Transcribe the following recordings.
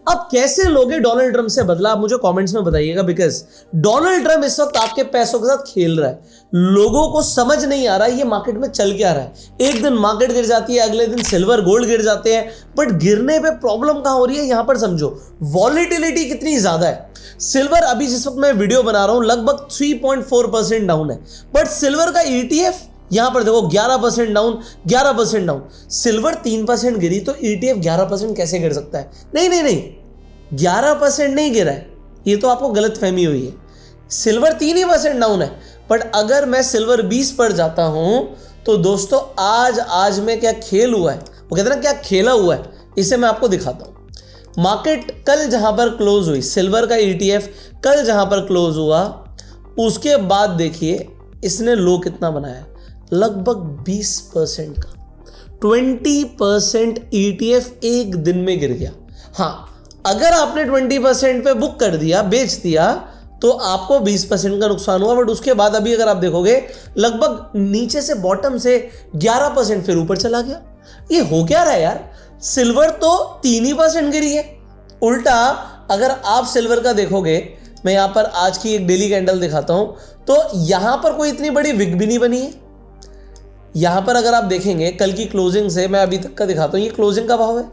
अब कैसे लोगे डोनाल्ड ट्रंप से बदला, आप मुझे कमेंट्स में बताइएगा, बिकॉज डोनाल्ड ट्रंप इस वक्त आपके पैसों के साथ खेल रहा है। लोगों को समझ नहीं आ रहा है ये मार्केट में चल क्या रहा है। एक दिन मार्केट गिर जाती है, अगले दिन सिल्वर गोल्ड गिर जाते हैं, बट गिरने पे प्रॉब्लम कहां हो रही है यहां पर समझो। वॉलेटिलिटी कितनी ज्यादा है। सिल्वर अभी जिस वक्त मैं वीडियो बना रहा हूं लगभग 3.4% डाउन है, बट सिल्वर का ETF यहां पर देखो 11% डाउन, 11% डाउन। सिल्वर 3% गिरी तो ETF 11% कैसे गिर सकता है? नहीं, 11% नहीं गिरा है, ये तो आपको गलत फहमी हुई है। सिल्वर 3% डाउन है, बट अगर मैं सिल्वर 20 पर जाता हूं तो दोस्तों आज में क्या खेल हुआ है, वो कहते हैं ना क्या खेला हुआ है, इसे मैं आपको दिखाता हूं। मार्केट कल जहां पर क्लोज हुई, सिल्वर का ETF कल जहां पर क्लोज हुआ, उसके बाद देखिए इसने लो कितना बनाया, लगभग 20% का। 20% ETF एक दिन में गिर गया। हाँ, अगर आपने 20% पे बुक कर दिया, बेच दिया, तो आपको 20% का नुकसान हुआ, बट उसके बाद अभी अगर आप देखोगे लगभग नीचे से बॉटम से 11% फिर ऊपर चला गया। ये हो क्या रहा है यार? सिल्वर तो 3% गिरी है। उल्टा अगर आप सिल्वर का देखोगे, मैं यहां पर आज की एक डेली कैंडल दिखाता हूं, तो यहां पर कोई इतनी बड़ी विग भी नहीं बनी है। यहां पर अगर आप देखेंगे कल की क्लोजिंग से, मैं अभी तक का दिखाता हूं, ये क्लोजिंग का भाव है,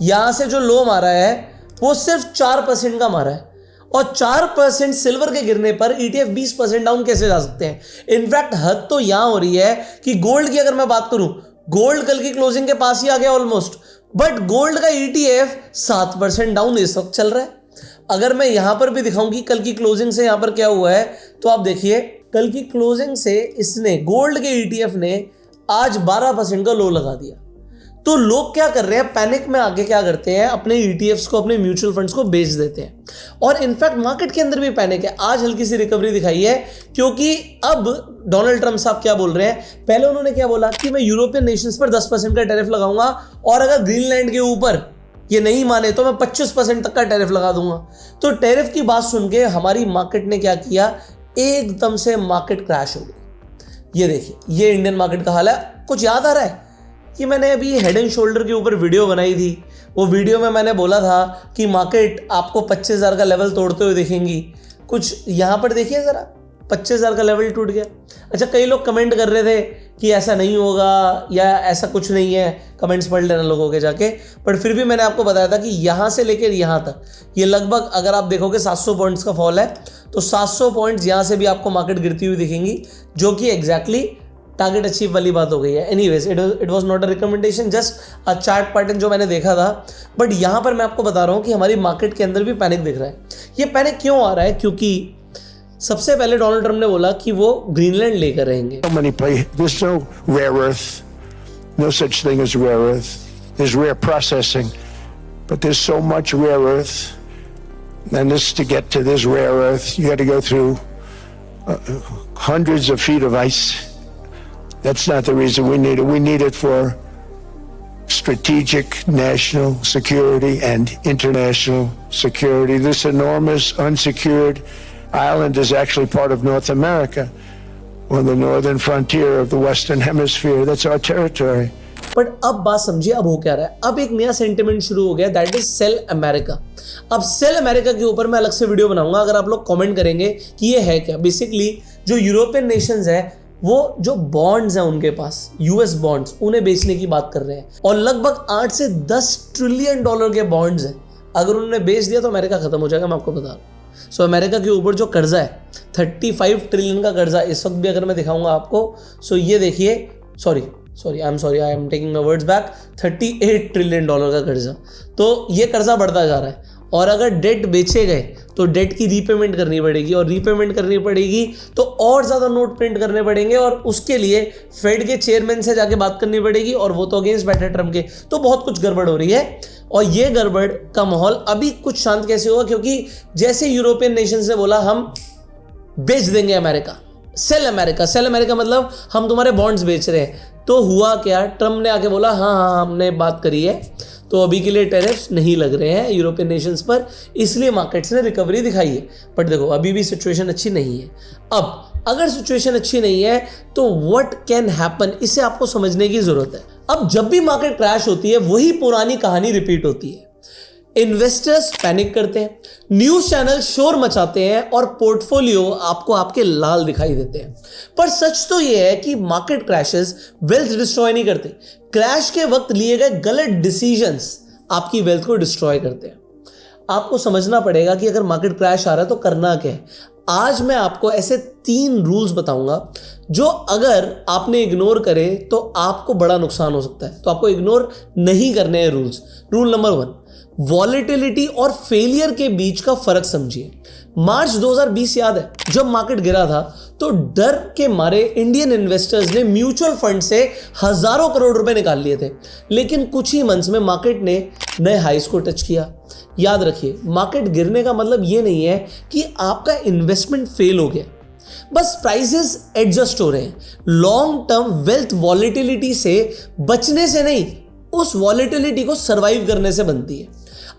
यहां से जो लो मारा है वो सिर्फ 4% का मारा है, और 4% सिल्वर के गिरने पर ETF 20% डाउन कैसे जा सकते हैं? इनफैक्ट हद तो यहां हो रही है कि गोल्ड की अगर मैं बात करूं, गोल्ड कल की क्लोजिंग के पास ही आ गया ऑलमोस्ट, बट गोल्ड का ETF 7% डाउन इस वक्त चल रहा है। अगर मैं यहां पर भी दिखाऊं कि कल की क्लोजिंग से यहां पर क्या हुआ है, तो आप देखिए कल की क्लोजिंग से इसने, गोल्ड के ETF ने आज 12% का लो लगा दिया। तो लोग क्या कर रहे हैं, पैनिक में आके क्या करते हैं, अपने ETFs को, अपने म्यूचुअल फंड्स को बेच देते हैं। और इनफैक्ट मार्केट के अंदर भी पैनिक है। आज हल्की सी रिकवरी दिखाई है, क्योंकि अब डोनाल्ड ट्रंप साहब क्या बोल रहे हैं, पहले उन्होंने क्या बोला कि मैं यूरोपियन नेशंस पर 10% का टैरिफ लगाऊंगा, और अगर ग्रीनलैंड के ऊपर ये नहीं माने तो मैं 25% तक का टैरिफ लगा दूंगा। तो टैरिफ की बात सुन के हमारी मार्केट ने क्या किया, एकदम से मार्केट क्रैश हो गई। ये देखिए, ये इंडियन मार्केट का हाल है। कुछ याद आ रहा है कि मैंने अभी हेड एंड शोल्डर के ऊपर वीडियो बनाई थी, वो वीडियो में मैंने बोला था कि मार्केट आपको 25,000 का लेवल तोड़ते हुए दिखेंगी। कुछ यहाँ पर देखिए ज़रा, 25,000 का लेवल टूट गया। अच्छा, कई लोग कमेंट कर रहे थे कि ऐसा नहीं होगा या ऐसा कुछ नहीं है, कमेंट्स पढ़ लेना लोगों के जाके, पर फिर भी मैंने आपको बताया था कि यहाँ से लेकर यहाँ तक ये लगभग अगर आप देखोगे 700 पॉइंट्स का फॉल है, तो 700 पॉइंट्स यहाँ से भी आपको मार्केट गिरती हुई दिखेंगी, जो कि एग्जैक्टली टारगेट अचीव वाली बात हो गई है। Anyways, it was not a recommendation, just a chart pattern जो मैंने देखा था। बट यहाँ पर मैं आपको बता रहा हूँ कि हमारी मार्केट के अंदर भी पैनिक दिख रहा है। ये पैनिक क्यों आ रहा है? क्योंकि सबसे पहले डोनाल्ड ट्रंप ने बोला कि वो ग्रीनलैंड लेकर रहेंगे। There's no rare earth, no such thing as rare earth. There's rare processing, but there's so much rare earth, and this to get to this rare earth, you got to go through hundreds of feet of ice. That's not the reason we need it. We need it for strategic national security and international security. This enormous unsecured island is actually part of North America, on the northern frontier of the Western Hemisphere. That's our territory. But अब बात समझिए, अब हो क्या रहा है, अब एक नया सेंटिमेंट शुरू हो गया, दैट इज सेल अमेरिका। अब सेल अमेरिका के ऊपर मैं अलग से वीडियो बनाऊंगा, अगर आप लोग कमेंट करेंगे कि ये है क्या। बेसिकली जो यूरोपियन नेशंस है, वो जो बॉन्ड्स हैं उनके पास, US बॉन्ड्स, उन्हें बेचने की बात कर रहे हैं, और लगभग 8 से 10 ट्रिलियन डॉलर के बॉन्ड्स हैं। अगर उन्होंने बेच दिया तो अमेरिका खत्म हो जाएगा, मैं आपको बता रहा हूँ। सो अमेरिका के ऊपर जो कर्जा है, 35 ट्रिलियन का कर्जा इस वक्त भी अगर मैं दिखाऊंगा आपको, सो ये देखिए, I am taking my words back, 38 trillion dollar का कर्जा। तो ये कर्जा बढ़ता जा रहा है, और अगर डेट बेचे गए तो डेट की रीपेमेंट करनी पड़ेगी, और रीपेमेंट करनी पड़ेगी तो और ज़्यादा नोट प्रिंट करने पड़ेंगे, और उसके लिए फेड के चेयरमैन से जाके बात करनी पड़ेगी, और वो तो अगेंस्ट बैठे ट्रम्प के। तो बहुत कुछ गड़बड़ हो रही है, और ये गड़बड़ का माहौल अभी कुछ शांत कैसे हुआ, क्योंकि जैसे यूरोपियन नेशन ने बोला हम बेच देंगे अमेरिका, सेल अमेरिका मतलब हम तुम्हारे बॉन्ड्स बेच रहे हैं, तो हुआ क्या, ट्रम्प ने आके बोला हाँ हमने बात करी है, तो अभी के लिए टैरिफ्स नहीं लग रहे हैं यूरोपियन नेशंस पर, इसलिए मार्केट्स ने रिकवरी दिखाई है। बट देखो, अभी भी सिचुएशन अच्छी नहीं है। अब अगर सिचुएशन अच्छी नहीं है तो व्हाट कैन हैपन, इसे आपको समझने की जरूरत है। अब जब भी मार्केट क्रैश होती है, वही पुरानी कहानी रिपीट होती है। इन्वेस्टर्स पैनिक करते हैं, न्यूज चैनल शोर मचाते हैं और पोर्टफोलियो आपको आपके लाल दिखाई देते हैं। पर सच तो यह है कि मार्केट क्रैशेस वेल्थ डिस्ट्रॉय नहीं करते। क्रैश के वक्त लिए गए गलत डिसीजंस आपकी वेल्थ को डिस्ट्रॉय करते हैं। आपको समझना पड़ेगा कि अगर मार्केट क्रैश आ रहा है तो करना क्या है। आज मैं आपको ऐसे 3 रूल्स बताऊंगा जो अगर आपने इग्नोर करे तो आपको बड़ा नुकसान हो सकता है। तो आपको इग्नोर नहीं करने हैं रूल्स। रूल नंबर 1, वॉलेटिलिटी और फेलियर के बीच का फर्क समझिए। मार्च 2020 याद है, जब मार्केट गिरा था तो डर के मारे इंडियन इन्वेस्टर्स ने म्यूचुअल फंड से हजारों करोड़ रुपए निकाल लिए थे, लेकिन कुछ ही मंथ्स में मार्केट ने नए हाइस को टच किया। याद रखिए, मार्केट गिरने का मतलब ये नहीं है कि आपका इन्वेस्टमेंट फेल हो गया, बस प्राइसेस एडजस्ट हो रहे हैं। लॉन्ग टर्म वेल्थ वॉलेटिलिटी से बचने से नहीं, उस वॉलेटिलिटी को सर्वाइव करने से बनती है।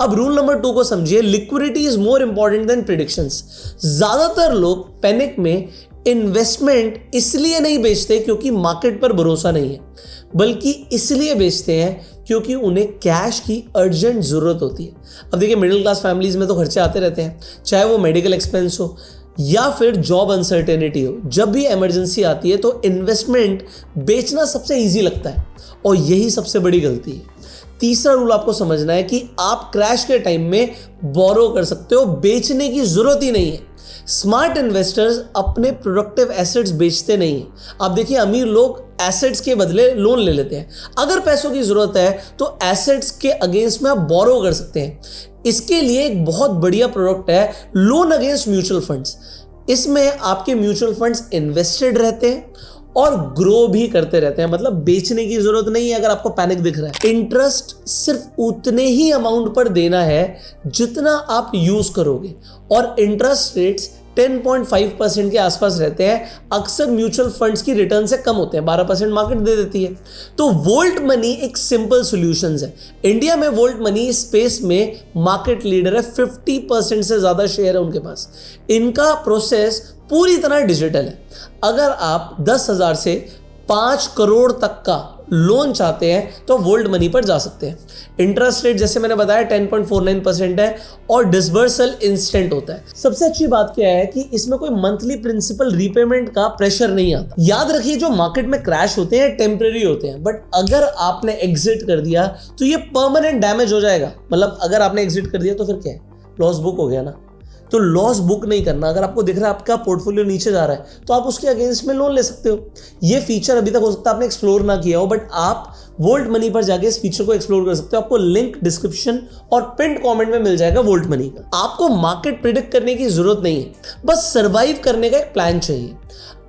अब रूल नंबर 2 को समझिए, liquidity is more important than predictions. ज्यादातर लोग पैनिक में इन्वेस्टमेंट इसलिए नहीं बेचते क्योंकि मार्केट पर भरोसा नहीं है, बल्कि इसलिए बेचते हैं क्योंकि उन्हें कैश की अर्जेंट जरूरत होती है। अब देखिए, मिडिल क्लास फैमिलीज में तो खर्चे आते रहते हैं, चाहे वो मेडिकल एक्सपेंस हो या फिर जॉब अनसर्टेनिटी हो। जब भी इमरजेंसी आती है तो इन्वेस्टमेंट बेचना सबसे ईजी लगता है और यही सबसे बड़ी गलती है। तीसरा रूल आपको समझना है कि आप क्रैश के टाइम में बोरो कर सकते हो, बेचने की जरूरत ही नहीं है। स्मार्ट इन्वेस्टर्स अपने प्रोडक्टिव एसेट्स बेचते नहीं हैं। आप देखिए, अमीर लोग एसेट्स के बदले लोन ले लेते हैं। अगर पैसों की जरूरत है तो एसेट्स के अगेंस्ट में आप बोरो कर सकते हैं। इसके लिए एक बहुत बढ़िया प्रोडक्ट है लोन अगेंस्ट म्यूचुअल फंड्स। इसमें आपके म्यूचुअल फंड्स इन्वेस्टेड रहते हैं और ग्रो भी करते रहते हैं, मतलब बेचने की जरूरत नहीं है। अगर आपको पैनिक दिख रहा है, इंटरेस्ट सिर्फ उतने ही अमाउंट पर देना है जितना आप यूज करोगे और इंटरेस्ट रेट्स 10.5% के आसपास रहते हैं। अक्सर म्यूचुअल फंड्स की रिटर्न से कम होते हैं, 12% मार्केट दे देती है। तो वोल्ट मनी एक सिंपल सॉल्यूशन है। इंडिया में वोल्ट मनी स्पेस में मार्केट लीडर है, 50% से ज्यादा शेयर है उनके पास। इनका प्रोसेस पूरी तरह डिजिटल है। अगर आप 10,000 से 5 करोड़ तक का लोन चाहते हैं तो वोल्ट मनी पर जा सकते हैं। इंटरेस्ट रेट जैसे मैंने बताया 10.49% है और डिसबर्सल इंस्टेंट होता है। सबसे अच्छी बात क्या है कि इसमें कोई मंथली प्रिंसिपल रीपेमेंट का प्रेशर नहीं आता। याद रखिए, जो मार्केट में क्रैश होते हैं टेम्परेरी होते हैं, बट अगर आपने एग्जिट कर दिया तो ये परमानेंट डैमेज हो जाएगा। मतलब अगर आपने एग्जिट कर दिया तो फिर क्या है, लॉस बुक हो गया ना। तो लॉस बुक नहीं करना। अगर आपको दिख रहा है आपका पोर्टफोलियो नीचे जा रहा है तो आप उसके अगेंस्ट में लोन ले सकते हो। ये फीचर अभी तक हो सकता है आपने एक्सप्लोर ना किया हो, बट आप वोल्ट मनी पर जाके इस फीचर को एक्सप्लोर कर सकते हो। आपको लिंक डिस्क्रिप्शन और पिन कमेंट में मिल जाएगा वोल्ट मनी का। आपको मार्केट प्रिडिक्ट करने की जरूरत नहीं है, बस सर्वाइव करने का एक प्लान चाहिए।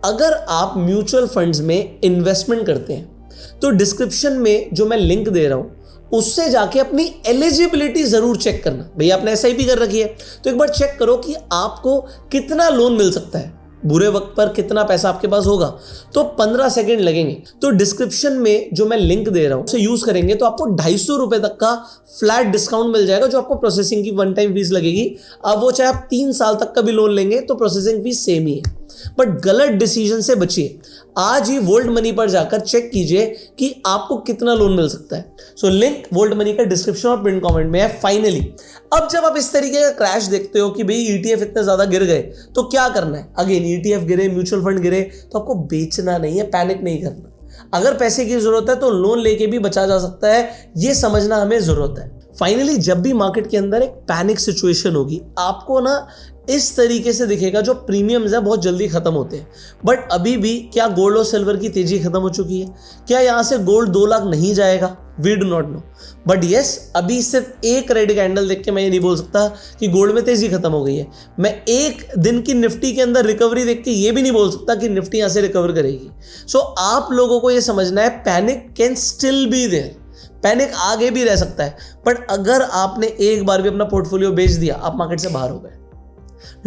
अगर आप म्यूचुअल फंड्स में इन्वेस्टमेंट करते हैं तो डिस्क्रिप्शन में जो मैं लिंक दे रहा हूं उससे जाके अपनी एलिजिबिलिटी जरूर चेक करना। भैया आपने SIP कर रखी है तो एक बार चेक करो कि आपको कितना लोन मिल सकता है, बुरे वक्त पर कितना पैसा आपके पास होगा। तो 15 सेकंड लगेंगे। तो डिस्क्रिप्शन में जो मैं लिंक दे रहा हूं उसे यूज करेंगे तो आपको 250 रुपए तक का फ्लैट डिस्काउंट मिल जाएगा, जो आपको प्रोसेसिंग की 1 टाइम फीस लगेगी। अब वो चाहे आप 3 साल तक का भी लोन लेंगे तो प्रोसेसिंग फीस सेम ही है। बट गलत डिसीजन से बचिए। आज ही वोल्ट मनी पर जाकर चेक कीजिए कि आपको कितना लोन मिल सकता है। सो लिंक वोल्ट मनी का डिस्क्रिप्शन और पिन कमेंट में है। फाइनली, अब जब आप इस तरीके का क्रैश देखते हो कि भाई ETF इतने ज्यादा गिर गए तो क्या करना है। अगेन, ETF गिरे, म्यूचुअल फंड गिरे तो आपको बेचना नहीं है, पैनिक नहीं करना। अगर पैसे की जरूरत है तो लोन लेके भी बचा जा सकता है, ये समझना हमें जरूरत है। फाइनली, जब भी मार्केट के अंदर एक पैनिक सिचुएशन होगी आपको ना इस तरीके से दिखेगा, जो प्रीमियम्स है बहुत जल्दी खत्म होते हैं। बट अभी भी क्या गोल्ड और सिल्वर की तेजी खत्म हो चुकी है? क्या यहां से गोल्ड 2 लाख नहीं जाएगा? We do not know. But yes, अभी सिर्फ एक रेड कैंडल देख के मैं ये नहीं बोल सकता कि गोल्ड में तेजी खत्म हो गई है। मैं एक दिन की निफ्टी के अंदर रिकवरी देख के ये भी नहीं बोल सकता कि निफ्टी यहां से रिकवर करेगी। सो आप लोगों को ये समझना है, panic can still be there. Panic आगे भी रह सकता है, बट अगर आपने एक बार भी अपना पोर्टफोलियो बेच दिया, आप मार्केट से बाहर हो गए,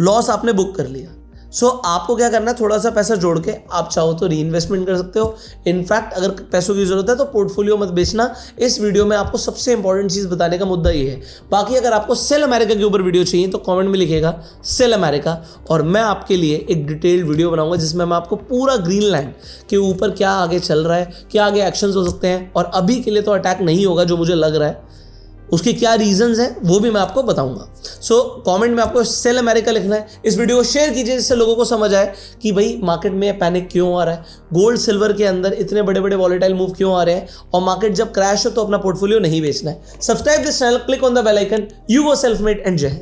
लॉस आपने बुक कर लिया। सो आपको क्या करना है, थोड़ा सा पैसा जोड़ के आप चाहो तो री इन्वेस्टमेंट कर सकते हो। इनफैक्ट अगर पैसों की जरूरत है तो पोर्टफोलियो मत बेचना। इस वीडियो में आपको सबसे इंपॉर्टेंट चीज बताने का मुद्दा ये है। बाकी अगर आपको सेल अमेरिका के ऊपर वीडियो चाहिए तो कमेंट में लिखेगा सेल अमेरिका, और मैं आपके लिए एक डिटेल्ड वीडियो बनाऊंगा जिसमें मैं आपको पूरा ग्रीनलैंड के ऊपर क्या आगे चल रहा है, क्या आगे एक्शंस हो सकते हैं, और अभी के लिए तो अटैक नहीं होगा जो मुझे लग रहा है, उसके क्या रीजंस हैं वो भी मैं आपको बताऊंगा। सो कमेंट में आपको सेल अमेरिका लिखना है। इस वीडियो को शेयर कीजिए जिससे लोगों को समझ आए कि भाई मार्केट में पैनिक क्यों आ रहा है, गोल्ड सिल्वर के अंदर इतने बड़े बड़े वॉलेटाइल मूव क्यों आ रहे हैं, और मार्केट जब क्रैश हो तो अपना पोर्टफोलियो नहीं बेचना है। Subscribe this channel, click on the bell icon. You go self made and जय हिंद।